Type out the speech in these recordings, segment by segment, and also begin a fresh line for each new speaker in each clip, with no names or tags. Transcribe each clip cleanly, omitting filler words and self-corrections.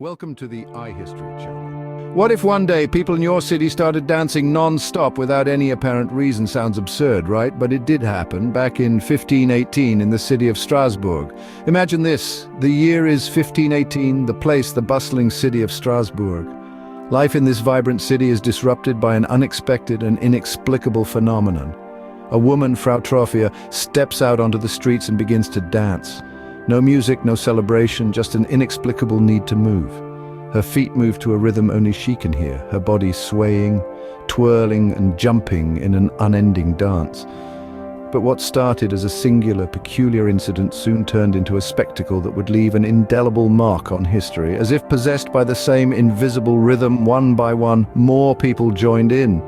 Welcome to the iHistory channel. What if one day people in your city started dancing non-stop without any apparent reason? Sounds absurd, right? But it did happen back in 1518 in the city of Strasbourg. Imagine this, the year is 1518, the place, the bustling city of Strasbourg. Life in this vibrant city is disrupted by an unexpected and inexplicable phenomenon. A woman, Frau Trophia, steps out onto the streets and begins to dance. No music, no celebration, just an inexplicable need to move. Her feet move to a rhythm only she can hear, her body swaying, twirling and jumping in an unending dance. But what started as a singular, peculiar incident soon turned into a spectacle that would leave an indelible mark on history. As if possessed by the same invisible rhythm, one by one, more people joined in.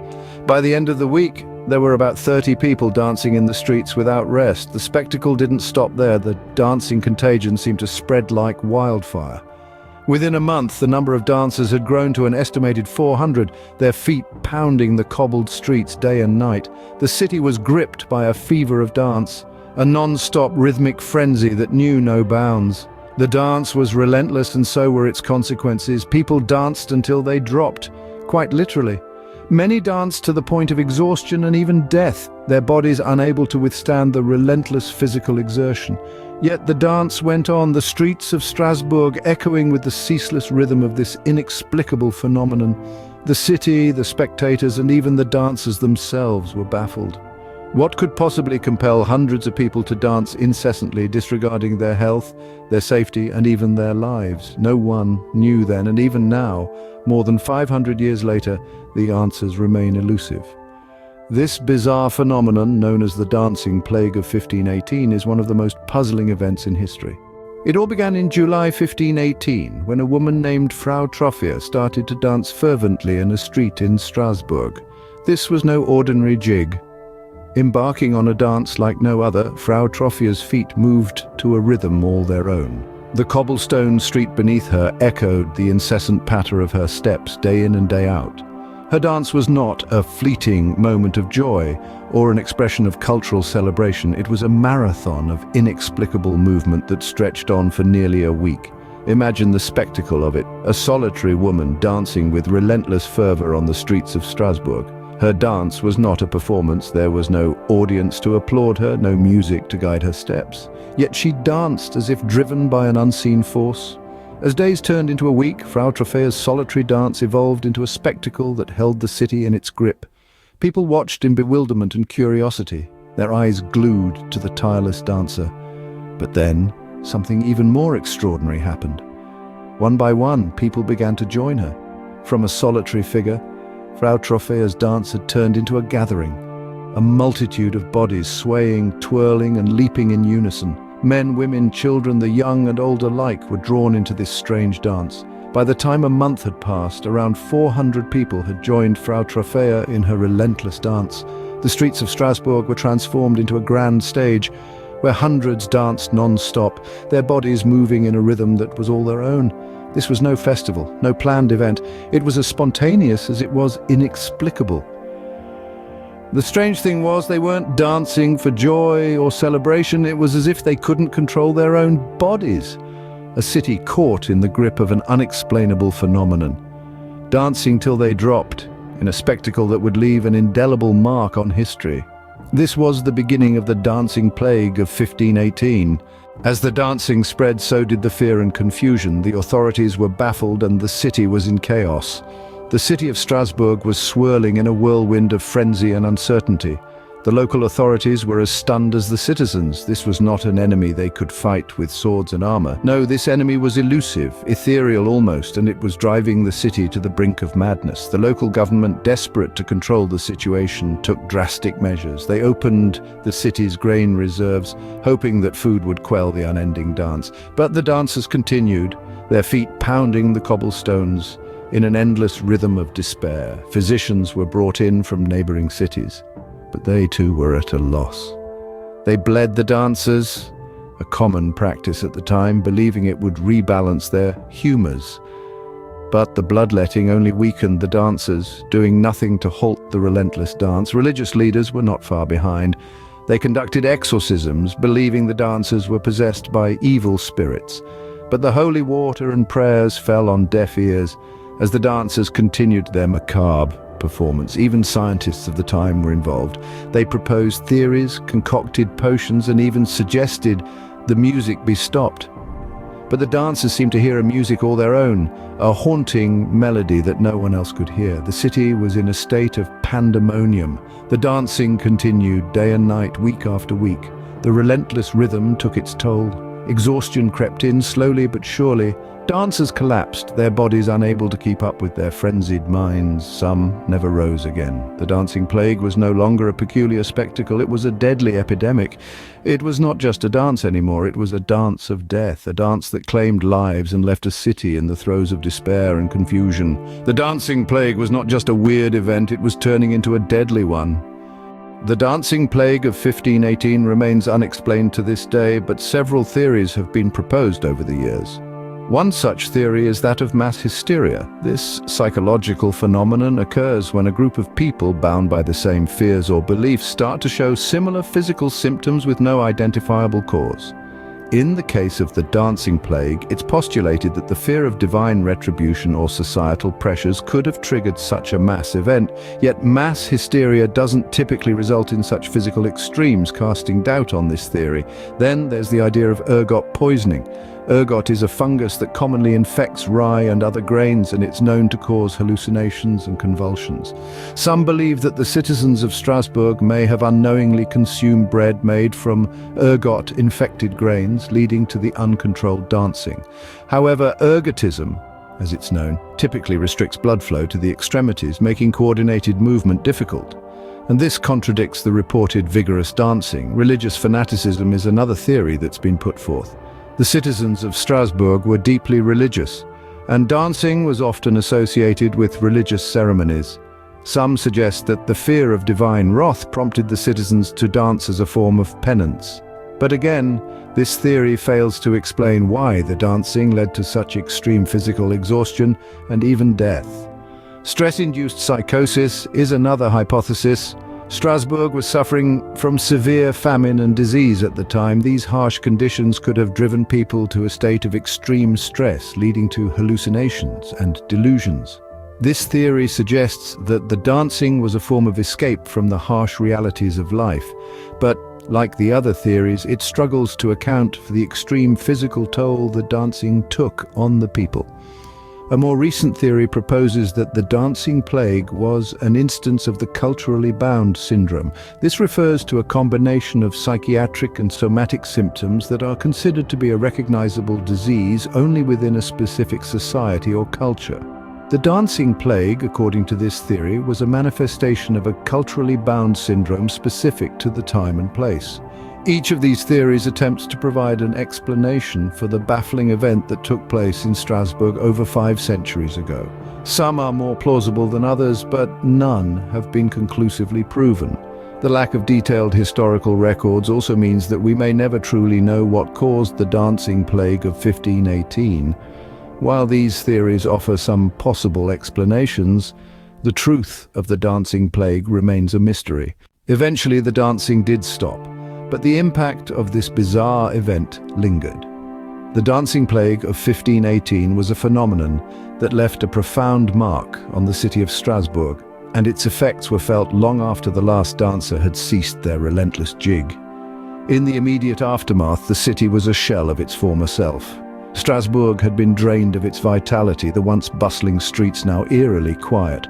By the end of the week, there were about 30 people dancing in the streets without rest. The spectacle didn't stop there. The dancing contagion seemed to spread like wildfire. Within a month, the number of dancers had grown to an estimated 400, their feet pounding the cobbled streets day and night. The city was gripped by a fever of dance, a non-stop rhythmic frenzy that knew no bounds. The dance was relentless, and so were its consequences. People danced until they dropped, quite literally. Many danced to the point of exhaustion and even death, their bodies unable to withstand the relentless physical exertion. Yet the dance went on, the streets of Strasbourg echoing with the ceaseless rhythm of this inexplicable phenomenon. The city, the spectators, and even the dancers themselves were baffled. What could possibly compel hundreds of people to dance incessantly, disregarding their health, their safety, and even their lives? No one knew then, and even now, more than 500 years later, the answers remain elusive. This bizarre phenomenon, known as the dancing plague of 1518, is one of the most puzzling events in history. It all began in July 1518, when a woman named Frau Trophia started to dance fervently in a street in Strasbourg. This was no ordinary jig. Embarking on a dance like no other, Frau Trophia's feet moved to a rhythm all their own. The cobblestone street beneath her echoed the incessant patter of her steps day in and day out. Her dance was not a fleeting moment of joy or an expression of cultural celebration. It was a marathon of inexplicable movement that stretched on for nearly a week. Imagine the spectacle of it, a solitary woman dancing with relentless fervor on the streets of Strasbourg. Her dance was not a performance. There was no audience to applaud her, no music to guide her steps. Yet she danced as if driven by an unseen force. As days turned into a week, Frau Trophia's solitary dance evolved into a spectacle that held the city in its grip. People watched in bewilderment and curiosity, their eyes glued to the tireless dancer. But then, something even more extraordinary happened. One by one, people began to join her. From a solitary figure, Frau Trophia's dance had turned into a gathering, a multitude of bodies swaying, twirling, and leaping in unison. Men, women, children, the young and old alike were drawn into this strange dance. By the time a month had passed, around 400 people had joined Frau Trophia in her relentless dance. The streets of Strasbourg were transformed into a grand stage, where hundreds danced non-stop, their bodies moving in a rhythm that was all their own. This was no festival, no planned event. It was as spontaneous as it was inexplicable. The strange thing was, they weren't dancing for joy or celebration. It was as if they couldn't control their own bodies. A city caught in the grip of an unexplainable phenomenon, dancing till they dropped, in a spectacle that would leave an indelible mark on history. This was the beginning of the dancing plague of 1518. As the dancing spread, so did the fear and confusion. The authorities were baffled and the city was in chaos. The city of Strasbourg was swirling in a whirlwind of frenzy and uncertainty. The local authorities were as stunned as the citizens. This was not an enemy they could fight with swords and armor. No, this enemy was elusive, ethereal almost, and it was driving the city to the brink of madness. The local government, desperate to control the situation, took drastic measures. They opened the city's grain reserves, hoping that food would quell the unending dance. But the dancers continued, their feet pounding the cobblestones in an endless rhythm of despair. Physicians were brought in from neighboring cities, but they too were at a loss. They bled the dancers, a common practice at the time, believing it would rebalance their humors. But the bloodletting only weakened the dancers, doing nothing to halt the relentless dance. Religious leaders were not far behind. They conducted exorcisms, believing the dancers were possessed by evil spirits. But the holy water and prayers fell on deaf ears as the dancers continued their macabre performance. Even scientists of the time were involved. They proposed theories, concocted potions, and even suggested the music be stopped. But the dancers seemed to hear a music all their own, a haunting melody that no one else could hear. The city was in a state of pandemonium. The dancing continued day and night, week after week. The relentless rhythm took its toll. Exhaustion crept in slowly but surely. Dancers collapsed, their bodies unable to keep up with their frenzied minds. Some never rose again. The dancing plague was no longer a peculiar spectacle, it was a deadly epidemic. It was not just a dance anymore, it was a dance of death, a dance that claimed lives and left a city in the throes of despair and confusion. The dancing plague was not just a weird event, it was turning into a deadly one. The dancing plague of 1518 remains unexplained to this day, but several theories have been proposed over the years. One such theory is that of mass hysteria. This psychological phenomenon occurs when a group of people bound by the same fears or beliefs start to show similar physical symptoms with no identifiable cause. In the case of the dancing plague, it's postulated that the fear of divine retribution or societal pressures could have triggered such a mass event, yet mass hysteria doesn't typically result in such physical extremes, casting doubt on this theory. Then there's the idea of ergot poisoning. Ergot is a fungus that commonly infects rye and other grains, and it's known to cause hallucinations and convulsions. Some believe that the citizens of Strasbourg may have unknowingly consumed bread made from ergot-infected grains, leading to the uncontrolled dancing. However, ergotism, as it's known, typically restricts blood flow to the extremities, making coordinated movement difficult. And this contradicts the reported vigorous dancing. Religious fanaticism is another theory that's been put forth. The citizens of Strasbourg were deeply religious, and dancing was often associated with religious ceremonies. Some suggest that the fear of divine wrath prompted the citizens to dance as a form of penance. But again, this theory fails to explain why the dancing led to such extreme physical exhaustion and even death. Stress-induced psychosis is another hypothesis. Strasbourg was suffering from severe famine and disease at the time. These harsh conditions could have driven people to a state of extreme stress, leading to hallucinations and delusions. This theory suggests that the dancing was a form of escape from the harsh realities of life. But, like the other theories, it struggles to account for the extreme physical toll the dancing took on the people. A more recent theory proposes that the dancing plague was an instance of the culturally bound syndrome. This refers to a combination of psychiatric and somatic symptoms that are considered to be a recognizable disease only within a specific society or culture. The dancing plague, according to this theory, was a manifestation of a culturally bound syndrome specific to the time and place. Each of these theories attempts to provide an explanation for the baffling event that took place in Strasbourg over 5 centuries ago. Some are more plausible than others, but none have been conclusively proven. The lack of detailed historical records also means that we may never truly know what caused the dancing plague of 1518. While these theories offer some possible explanations, the truth of the dancing plague remains a mystery. Eventually, the dancing did stop, but the impact of this bizarre event lingered. The dancing plague of 1518 was a phenomenon that left a profound mark on the city of Strasbourg, and its effects were felt long after the last dancer had ceased their relentless jig. In the immediate aftermath, the city was a shell of its former self. Strasbourg had been drained of its vitality, the once bustling streets now eerily quiet.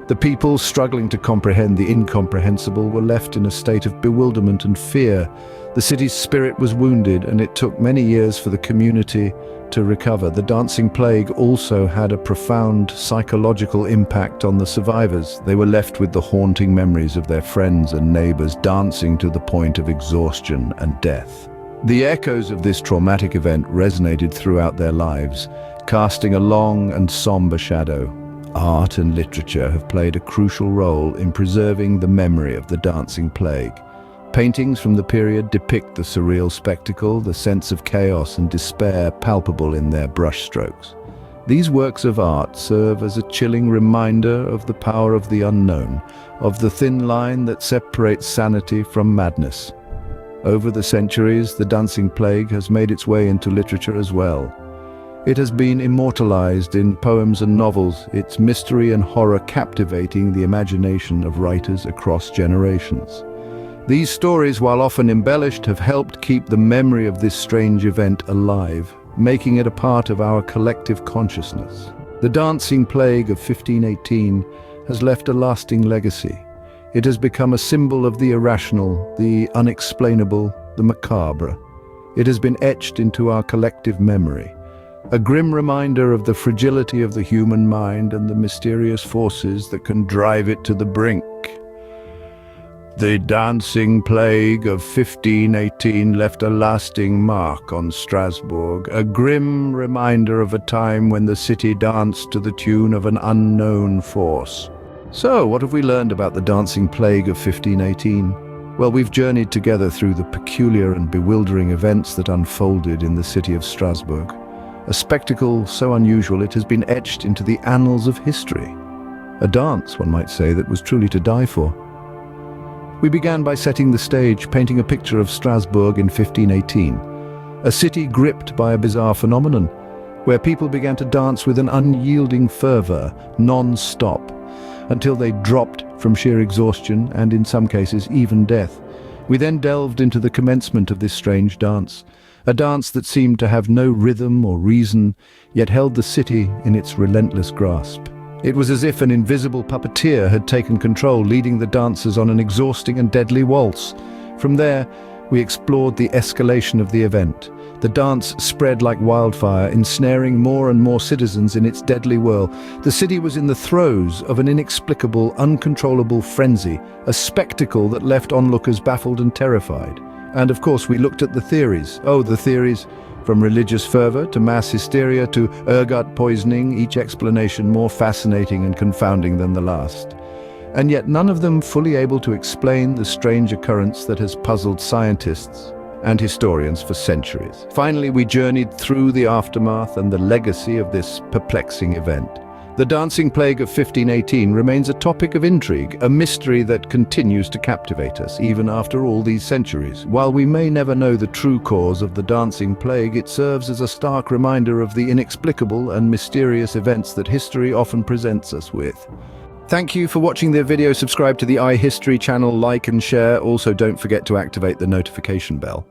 The people, struggling to comprehend the incomprehensible, were left in a state of bewilderment and fear. The city's spirit was wounded, and it took many years for the community to recover. The dancing plague also had a profound psychological impact on the survivors. They were left with the haunting memories of their friends and neighbors dancing to the point of exhaustion and death. The echoes of this traumatic event resonated throughout their lives, casting a long and somber shadow. Art and literature have played a crucial role in preserving the memory of the dancing plague. Paintings from the period depict the surreal spectacle, the sense of chaos and despair palpable in their brushstrokes. These works of art serve as a chilling reminder of the power of the unknown, of the thin line that separates sanity from madness. Over the centuries, the dancing plague has made its way into literature as well. It has been immortalized in poems and novels, its mystery and horror captivating the imagination of writers across generations. These stories, while often embellished, have helped keep the memory of this strange event alive, making it a part of our collective consciousness. The dancing plague of 1518 has left a lasting legacy. It has become a symbol of the irrational, the unexplainable, the macabre. It has been etched into our collective memory, a grim reminder of the fragility of the human mind and the mysterious forces that can drive it to the brink. The dancing plague of 1518 left a lasting mark on Strasbourg, a grim reminder of a time when the city danced to the tune of an unknown force. So, what have we learned about the dancing plague of 1518? Well, we've journeyed together through the peculiar and bewildering events that unfolded in the city of Strasbourg. A spectacle so unusual it has been etched into the annals of history. A dance, one might say, that was truly to die for. We began by setting the stage, painting a picture of Strasbourg in 1518, a city gripped by a bizarre phenomenon, where people began to dance with an unyielding fervor, non-stop, until they dropped from sheer exhaustion and, in some cases, even death. We then delved into the commencement of this strange dance, a dance that seemed to have no rhythm or reason, yet held the city in its relentless grasp. It was as if an invisible puppeteer had taken control, leading the dancers on an exhausting and deadly waltz. From there, we explored the escalation of the event. The dance spread like wildfire, ensnaring more and more citizens in its deadly whirl. The city was in the throes of an inexplicable, uncontrollable frenzy, a spectacle that left onlookers baffled and terrified. And of course, we looked at the theories. The theories. From religious fervor to mass hysteria to ergot poisoning, each explanation more fascinating and confounding than the last. And yet none of them fully able to explain the strange occurrence that has puzzled scientists and historians for centuries. Finally, we journeyed through the aftermath and the legacy of this perplexing event. The dancing plague of 1518 remains a topic of intrigue, a mystery that continues to captivate us, even after all these centuries. While we may never know the true cause of the dancing plague, it serves as a stark reminder of the inexplicable and mysterious events that history often presents us with. Thank you for watching the video. Subscribe to the iHistory channel, like and share. Also, don't forget to activate the notification bell.